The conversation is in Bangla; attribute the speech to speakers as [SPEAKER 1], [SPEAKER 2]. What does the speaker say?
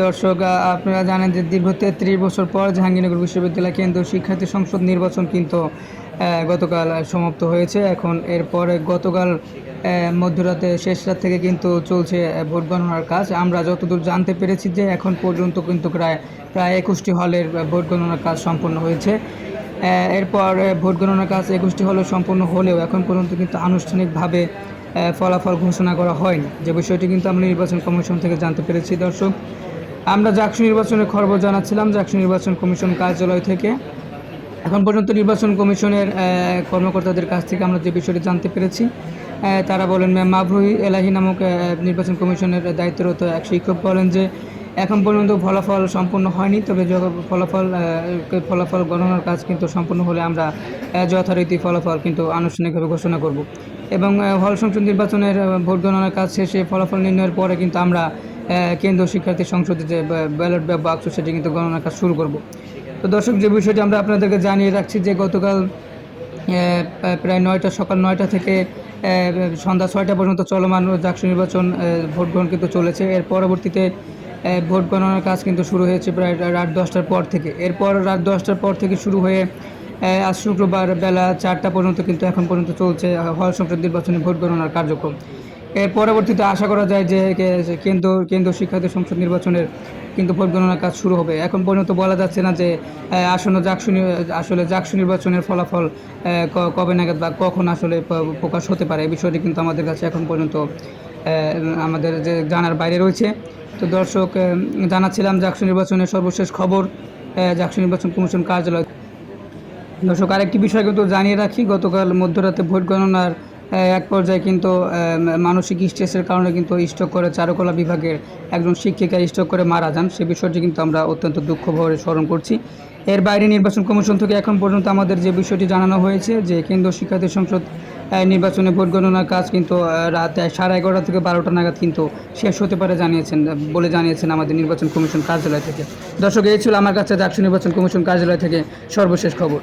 [SPEAKER 1] দর্শক, আপনারা জানেন যে দীর্ঘ ৩৩ বছর পর জাহাঙ্গীরনগর বিশ্ববিদ্যালয় কেন্দ্রীয় শিক্ষার্থী সংসদ নির্বাচন কিন্তু গতকাল সমাপ্ত হয়েছে। এখন এরপরে গতকাল মধ্যরাতে শেষ রাত থেকে কিন্তু চলছে ভোট গণনার কাজ। আমরা যতদূর জানতে পেরেছি যে এখন পর্যন্ত কিন্তু প্রায় প্রায় ২১টি হলের ভোট গণনার কাজ সম্পন্ন হয়েছে। এরপর ভোট গণনার কাজ ২১টি হলে সম্পন্ন হলেও এখন পর্যন্ত কিন্তু আনুষ্ঠানিকভাবে ফলাফল ঘোষণা করা হয়নি, যে বিষয়টি কিন্তু আমরা নির্বাচন কমিশন থেকে জানতে পেরেছি। দর্শক, আমরা জাকসু নির্বাচনের খবর জানাচ্ছিলাম জাকসু নির্বাচন কমিশন কার্যালয় থেকে। এখন পর্যন্ত নির্বাচন কমিশনের কর্মকর্তাদের কাছ থেকে আমরা যে বিষয়টি জানতে পেরেছি, তারা বলেন, মাবরুহি এলাহি নামক নির্বাচন কমিশনের দায়িত্বরত এক শিক্ষক বলেন যে এখন পর্যন্ত ফলাফল সম্পূর্ণ হয়নি, তবে ফলাফল গণনার কাজ কিন্তু সম্পূর্ণ হলে আমরা যথারীতি ফলাফল কিন্তু আনুষ্ঠানিকভাবে ঘোষণা করব এবং হল সংসদ নির্বাচনের ভোট গণনার কাজ শেষে ফলাফল নির্ণয়ের পরে কিন্তু আমরা কেন্দ্রীয় শিক্ষার্থী সংসদে যে ব্যালট বাক্স সেটি কিন্তু গণনার কাজ শুরু করব। তো দর্শক, যে বিষয়টি আমরা আপনাদেরকে জানিয়ে রাখছি যে গতকাল প্রায় সকাল ৯টা থেকে সন্ধ্যা ৬টা পর্যন্ত চলমান জাকসু নির্বাচন ভোট গ্রহণ কিন্তু চলেছে। এর পরবর্তীতে ভোট গণনার কাজ কিন্তু শুরু হয়েছে প্রায় রাত 10টার পর থেকে। এরপর রাত 10টার পর থেকে শুরু হয়ে আজ শুক্রবার বেলা 4টা পর্যন্ত কিন্তু এখন পর্যন্ত চলছে হল সংসদ নির্বাচনে ভোট গণনার কার্যক্রম। এর পরবর্তীতে আশা করা যায় যে কেন্দ্রীয় শিক্ষার্থী সংসদ নির্বাচনের কিন্তু ভোট গণনার কাজ শুরু হবে। এখন পর্যন্ত বলা যাচ্ছে না যে আসন্ন জাকসু নির্বাচনের ফলাফল কবে নাগাদ বা কখন আসলে প্রকাশ হতে পারে, এই বিষয়টি কিন্তু আমাদের কাছে এখন পর্যন্ত আমাদের যে জানার বাইরে রয়েছে। তো দর্শক, জানাচ্ছিলাম জাকসু নির্বাচনের সর্বশেষ খবর জাকসু নির্বাচন কমিশন কার্যালয়। দর্শক, আরেকটি বিষয় কিন্তু জানিয়ে রাখি, গতকাল মধ্যরাতে ভোট গণনার এক পর্যায়ে কিন্তু মানসিক স্ট্রেসের কারণে কিন্তু স্ট্রোক করে চারুকলা বিভাগের একজন শিক্ষিকা স্ট্রোক করে মারা যান। সে বিষয়টি কিন্তু আমরা অত্যন্ত দুঃখ ভরে স্মরণ করছি। এর বাইরে নির্বাচন কমিশন থেকে এখন পর্যন্ত আমাদের যে বিষয়টি জানানো হয়েছে যে কেন্দ্রীয় শিক্ষার্থী সংসদ নির্বাচনে ভোট গণনার কাজ কিন্তু রাত 11:30 থেকে 12টা নাগাদ কিন্তু শেষ হতে পারে জানিয়েছেন আমাদের নির্বাচন কমিশন কার্যালয় থেকে। দর্শক, এই ছিল আমার কাছে জাকসু নির্বাচন কমিশন কার্যালয় থেকে সর্বশেষ খবর।